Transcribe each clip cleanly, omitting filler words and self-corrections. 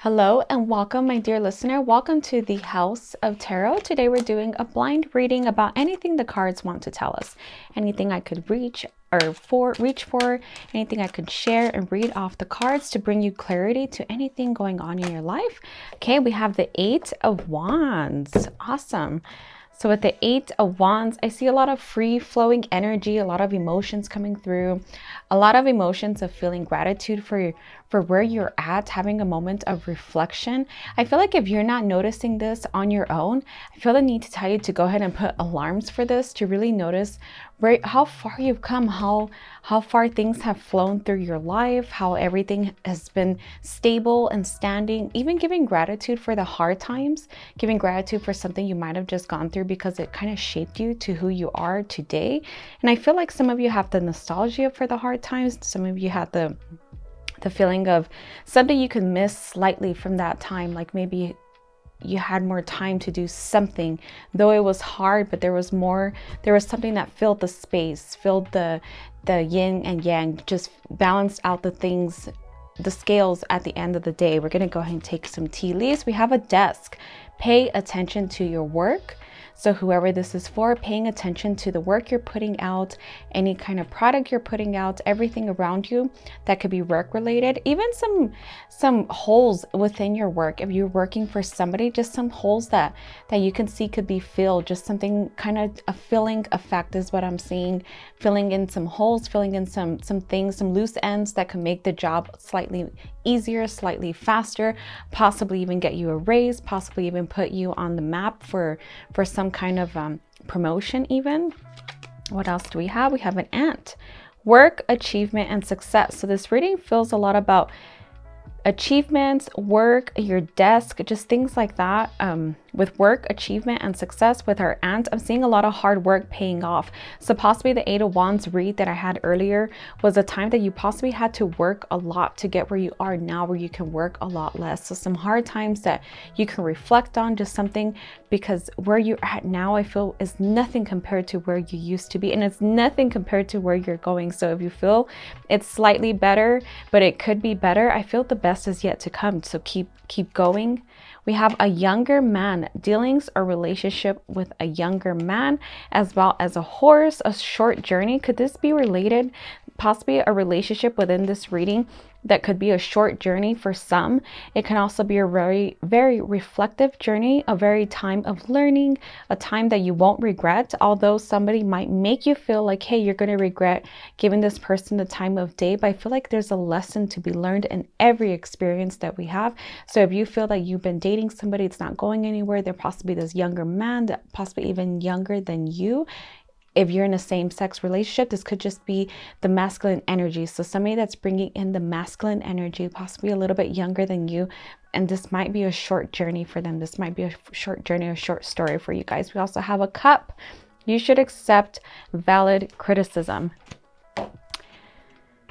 Hello and welcome, my dear listener. Welcome to the House of Tarot. Today we're doing a blind reading about anything the cards want to tell us. Anything I could reach for, anything I could share and read off the cards to bring you clarity to anything going on in your life. Okay, we have the Eight of Wands. Awesome. So with the Eight of Wands, I see a lot of free-flowing energy, a lot of emotions coming through, a lot of emotions of feeling gratitude for where you're at, having a moment of reflection. I feel like if you're not noticing this on your own, I feel the need to tell you to go ahead and put alarms for this, to really notice how far you've come, how far things have flown through your life, how everything has been stable and standing, even giving gratitude for the hard times, giving gratitude for something you might have just gone through because it kind of shaped you to who you are today. And I feel like some of you have the nostalgia for the hard times. Some of you had the feeling of something you could miss slightly from that time, like maybe you had more time to do something, though it was hard, but there was something that filled the space, filled the yin and yang, just balanced out the things, the scales at the end of the day. We're going to go ahead and take some tea leaves. We have a desk. Pay attention to your work. So whoever this is for, paying attention to the work you're putting out, any kind of product you're putting out, everything around you that could be work related, even some holes within your work. If you're working for somebody, just some holes that you can see could be filled, just something kind of a filling effect is what I'm seeing, filling in some holes, filling in some things, some loose ends that can make the job slightly easier, slightly faster, possibly even get you a raise, possibly even put you on the map for some kind of promotion even. What else do we have? We have an ant. Work, achievement, and success. So this reading feels a lot about achievements, work, your desk, just things like that. With work, achievement, and success with our ant, I'm seeing a lot of hard work paying off. So possibly the Eight of Wands read that I had earlier was a time that you possibly had to work a lot to get where you are now, where you can work a lot less. So some hard times that you can reflect on, just something, because where you're at now, I feel is nothing compared to where you used to be, and it's nothing compared to where you're going. So if you feel it's slightly better, but it could be better, I feel the best is yet to come. So keep going. We have a younger man, dealings or relationship with a younger man, as well as a horse, a short journey. Could this be related? Possibly a relationship within this reading that could be a short journey for some. It can also be a very, very reflective journey, a very time of learning, a time that you won't regret, although somebody might make you feel like, hey, you're going to regret giving this person the time of day. But I feel like there's a lesson to be learned in every experience that we have. So if you feel that you've been dating somebody, it's not going anywhere, they're possibly this younger man, that possibly even younger than you. If you're in a same-sex relationship, this could just be the masculine energy. So somebody that's bringing in the masculine energy, possibly a little bit younger than you, and this might be a short journey for them. This might be a short journey, a short story for you guys. We also have a cup. You should accept valid criticism.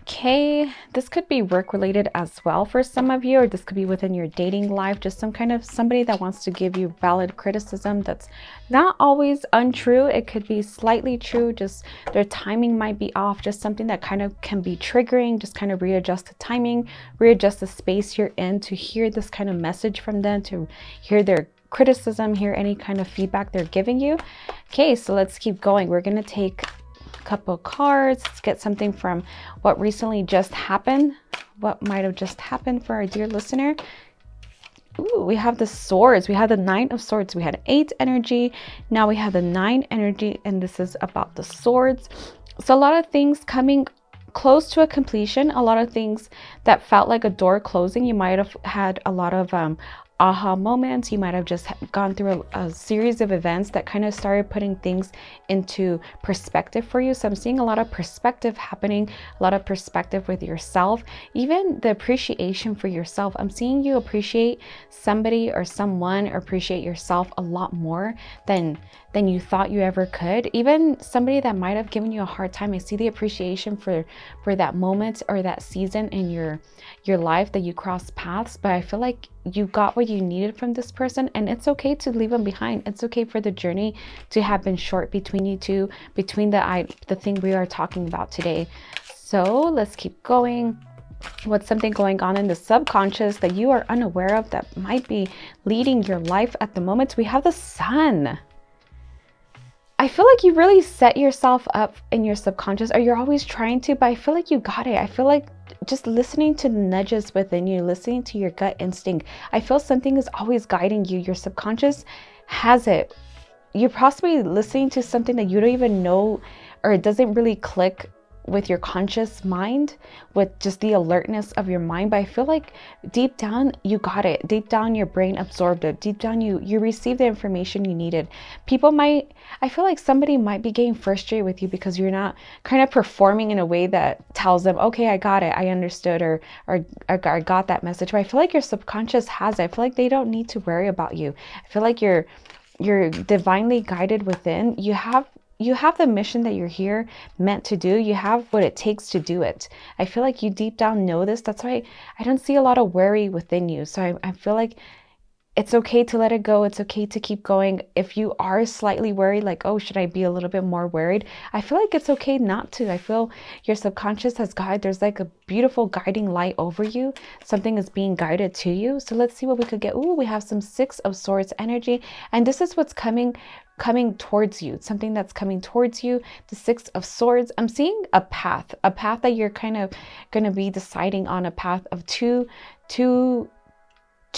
Okay, this could be work related as well for some of you, or this could be within your dating life, just some kind of somebody that wants to give you valid criticism that's not always untrue. It could be slightly true, just their timing might be off, just something that kind of can be triggering. Just kind of readjust the timing, readjust the space you're in to hear this kind of message from them, to hear their criticism, hear any kind of feedback they're giving you. Okay, so let's keep going. We're going to take couple cards. Let's get something from what recently just happened, what might have just happened for our dear listener. Ooh, we have the swords. We have the Nine of Swords. We had 8 energy. Now we have the 9 energy, and this is about the swords. So a lot of things coming close to a completion, a lot of things that felt like a door closing. You might have had a lot of aha moments. You might have just gone through a series of events that kind of started putting things into perspective for you. So I'm seeing a lot of perspective happening, a lot of perspective with yourself, even the appreciation for yourself. I'm seeing you appreciate somebody or someone, or appreciate yourself a lot more than you thought you ever could. Even somebody that might have given you a hard time, I see the appreciation for that moment or that season in your life that you crossed paths. But I feel like you got what you needed from this person, and it's okay to leave them behind. It's okay for the journey to have been short between you two, between the thing we are talking about today. So let's keep going. What's something going on in the subconscious that you are unaware of that might be leading your life at the moment? We have the Sun. I feel like you really set yourself up in your subconscious, or you're always trying to, but I feel like you got it. I feel like just listening to the nudges within you, listening to your gut instinct. I feel something is always guiding you. Your subconscious has it. You're possibly listening to something that you don't even know, or it doesn't really click with your conscious mind, with just the alertness of your mind. But I feel like deep down you got it. Deep down your brain absorbed it. Deep down you received the information you needed. I feel like somebody might be getting frustrated with you because you're not kind of performing in a way that tells them, okay, I got it, I understood, or I got that message. But I feel like your subconscious has it. I feel like they don't need to worry about you. I feel like you're divinely guided within. You have the mission that you're here meant to do. You have what it takes to do it. I feel like you deep down know this. That's why I don't see a lot of worry within you. So I feel like it's okay to let it go. It's okay to keep going. If you are slightly worried, like, oh, should I be a little bit more worried? I feel like it's okay not to. I feel your subconscious has guided. There's like a beautiful guiding light over you. Something is being guided to you. So let's see what we could get. Ooh, we have some Six of Swords energy. And this is what's coming towards you. Something that's coming towards you. The Six of Swords. I'm seeing a path that you're kind of going to be deciding on, a path of two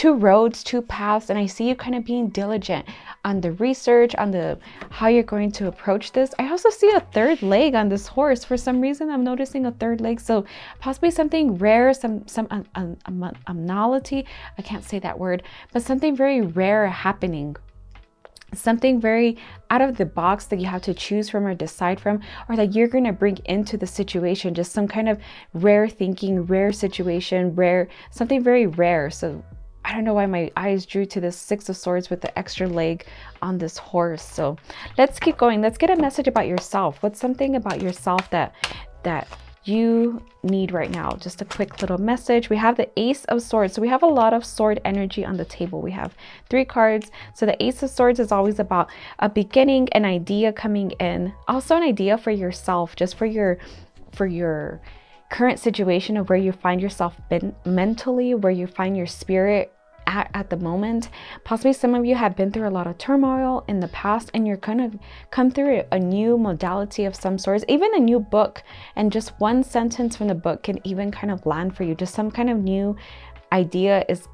roads, two paths, and I see you kind of being diligent on the research, on the how you're going to approach this. I also see a third leg on this horse. For some reason, I'm noticing a third leg. So possibly something rare, some anomaly. I can't say that word, but something very rare happening. Something very out of the box that you have to choose from or decide from, or that you're going to bring into the situation. Just some kind of rare thinking, rare situation, something very rare. So I don't know why my eyes drew to this Six of Swords with the extra leg on this horse. So let's keep going. Let's get a message about yourself. What's something about yourself that you need right now? Just a quick little message. We have the Ace of Swords. So we have a lot of sword energy on the table. We have 3 cards. So the Ace of Swords is always about a beginning, an idea coming in. Also an idea for yourself, just for your current situation of where you find yourself mentally, where you find your spirit at the moment. Possibly some of you have been through a lot of turmoil in the past, and you're gonna come through a new modality of some sorts, even a new book, and just one sentence from the book can even kind of land for you. Just some kind of new idea is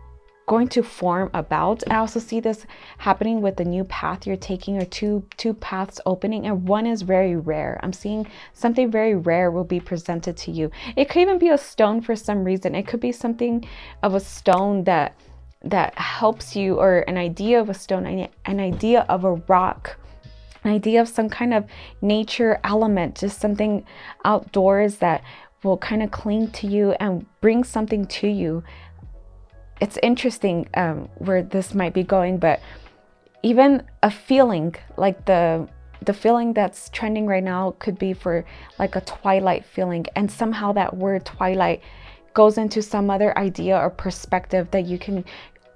going to form about. I also see this happening with the new path you're taking, or two paths opening, and one is very rare. I'm seeing something very rare will be presented to you. It could even be a stone for some reason. It could be something of a stone that helps you, or an idea of a stone, an idea of a rock, an idea of some kind of nature element, just something outdoors that will kind of cling to you and bring something to you. It's interesting where this might be going, but even a feeling like the feeling that's trending right now could be for like a twilight feeling, and somehow that word twilight goes into some other idea or perspective that you can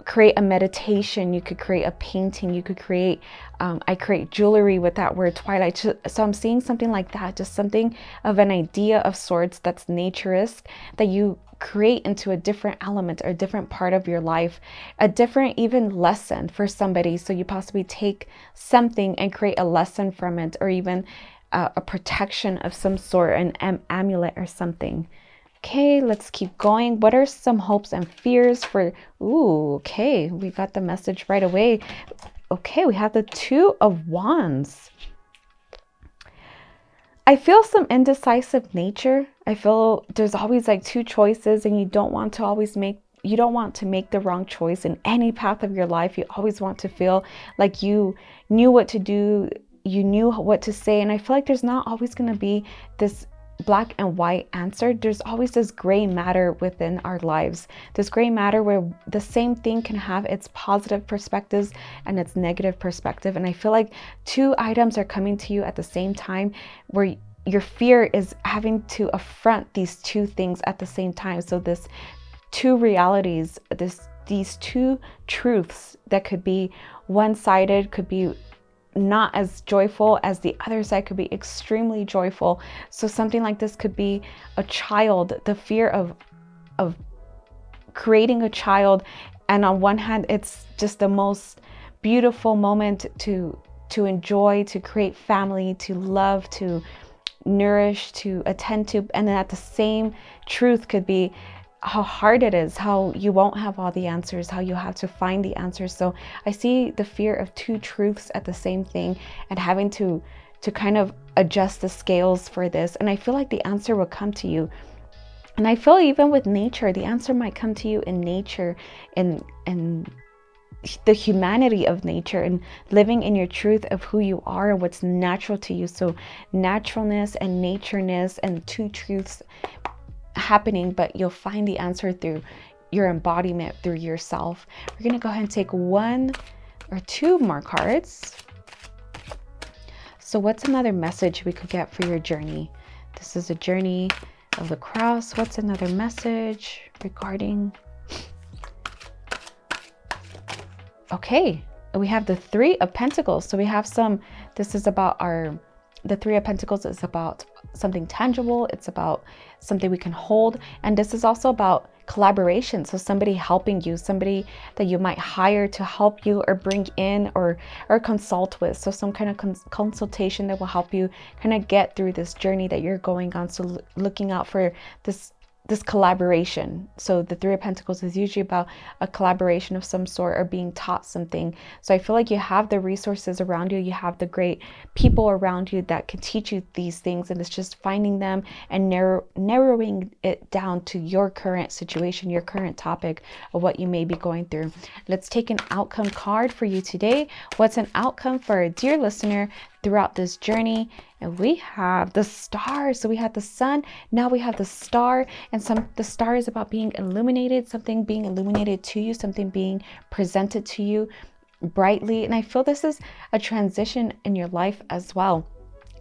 create a meditation, you could create a painting, you could create, I create jewelry with that word twilight. So I'm seeing something like that, just something of an idea of sorts that's naturist, that you create into a different element or a different part of your life, a different even lesson for somebody. So you possibly take something and create a lesson from it, or even a protection of some sort, an amulet or something. Okay, let's keep going. What are some hopes and fears for, okay, we got the message right away. Okay, we have the Two of Wands. I feel some indecisive nature. I feel there's always like 2 choices, and you don't want to make the wrong choice in any path of your life. You always want to feel like you knew what to do, you knew what to say. And I feel like there's not always going to be this black and white answer. There's always this gray matter within our lives, this gray matter where the same thing can have its positive perspectives and its negative perspective. And I feel like 2 items are coming to you at the same time, where your fear is having to affront these 2 things at the same time. So this 2 realities, these 2 truths that could be one-sided, could be not as joyful as the other side, could be extremely joyful. So something like this could be a child, the fear of of creating a child. And on one hand, it's just the most beautiful moment to enjoy, to create family, to love, to nourish, to attend to. And then at the same truth could be how hard it is, how you won't have all the answers, how you have to find the answers. So I see the fear of two truths at the same thing, and having to kind of adjust the scales for this. And I feel like the answer will come to you. And I feel even with nature, the answer might come to you in nature, and the humanity of nature, and living in your truth of who you are and what's natural to you. So naturalness and natureness and two truths happening, but you'll find the answer through your embodiment, through yourself. We're going to go ahead and take one or two more cards. So what's another message we could get for your journey? This is a journey of the cross. What's another message regarding? Okay, we have the Three of Pentacles. So we have this is about the Three of Pentacles is about something tangible. It's about something we can hold. And this is also about collaboration. So somebody helping you, somebody that you might hire to help you or bring in or consult with. So some kind of consultation that will help you kind of get through this journey that you're going on. So looking out for this collaboration. So the Three of Pentacles is usually about a collaboration of some sort or being taught something. So I feel like you have the resources around you. You have the great people around you that can teach you these things. And it's just finding them and narrowing it down to your current situation, your current topic of what you may be going through. Let's take an outcome card for you today. What's an outcome for a dear listener throughout this journey? And we have the star. So we had the sun, now we have the star. And the star is about being illuminated, something being illuminated to you, something being presented to you brightly. And I feel this is a transition in your life as well.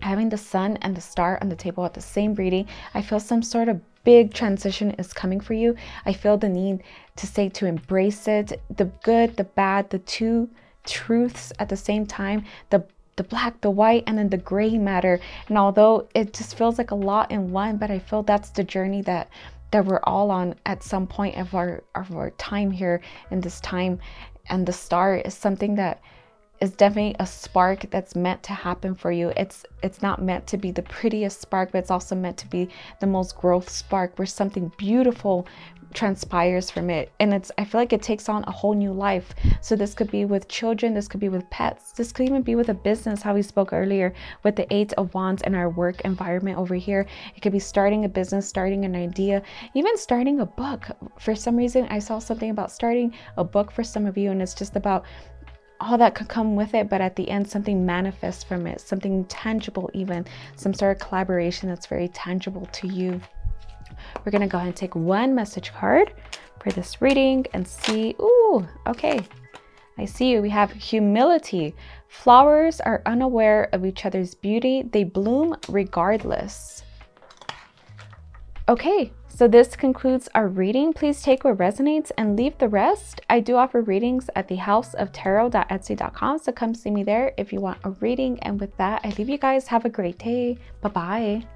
Having the sun and the star on the table at the same reading, I feel some sort of big transition is coming for you. I feel the need to embrace it, the good, the bad, the two truths at the same time, the black, the white, and then the gray matter. And although it just feels like a lot in one, but I feel that's the journey that we're all on at some point of our time here in this time. And the star is something that is definitely a spark that's meant to happen for you. It's not meant to be the prettiest spark, but it's also meant to be the most growth spark, where something beautiful transpires from it. And I feel like it takes on a whole new life. So this could be with children, this could be with pets, this could even be with a business, how we spoke earlier with the Eight of Wands and our work environment over here. It could be starting a business, starting an idea, even starting a book. For some reason, I saw something about starting a book for some of you, and it's just about all that could come with it, but at the end, something manifests from it, something tangible, even some sort of collaboration that's very tangible to you. We're going to go ahead and take one message card for this reading and see. Ooh, okay. I see you. We have humility. Flowers are unaware of each other's beauty. They bloom regardless. Okay, so this concludes our reading. Please take what resonates and leave the rest. I do offer readings at the houseoftarot.etsy.com, so come see me there if you want a reading. And with that, I leave you guys. Have a great day. Bye-bye.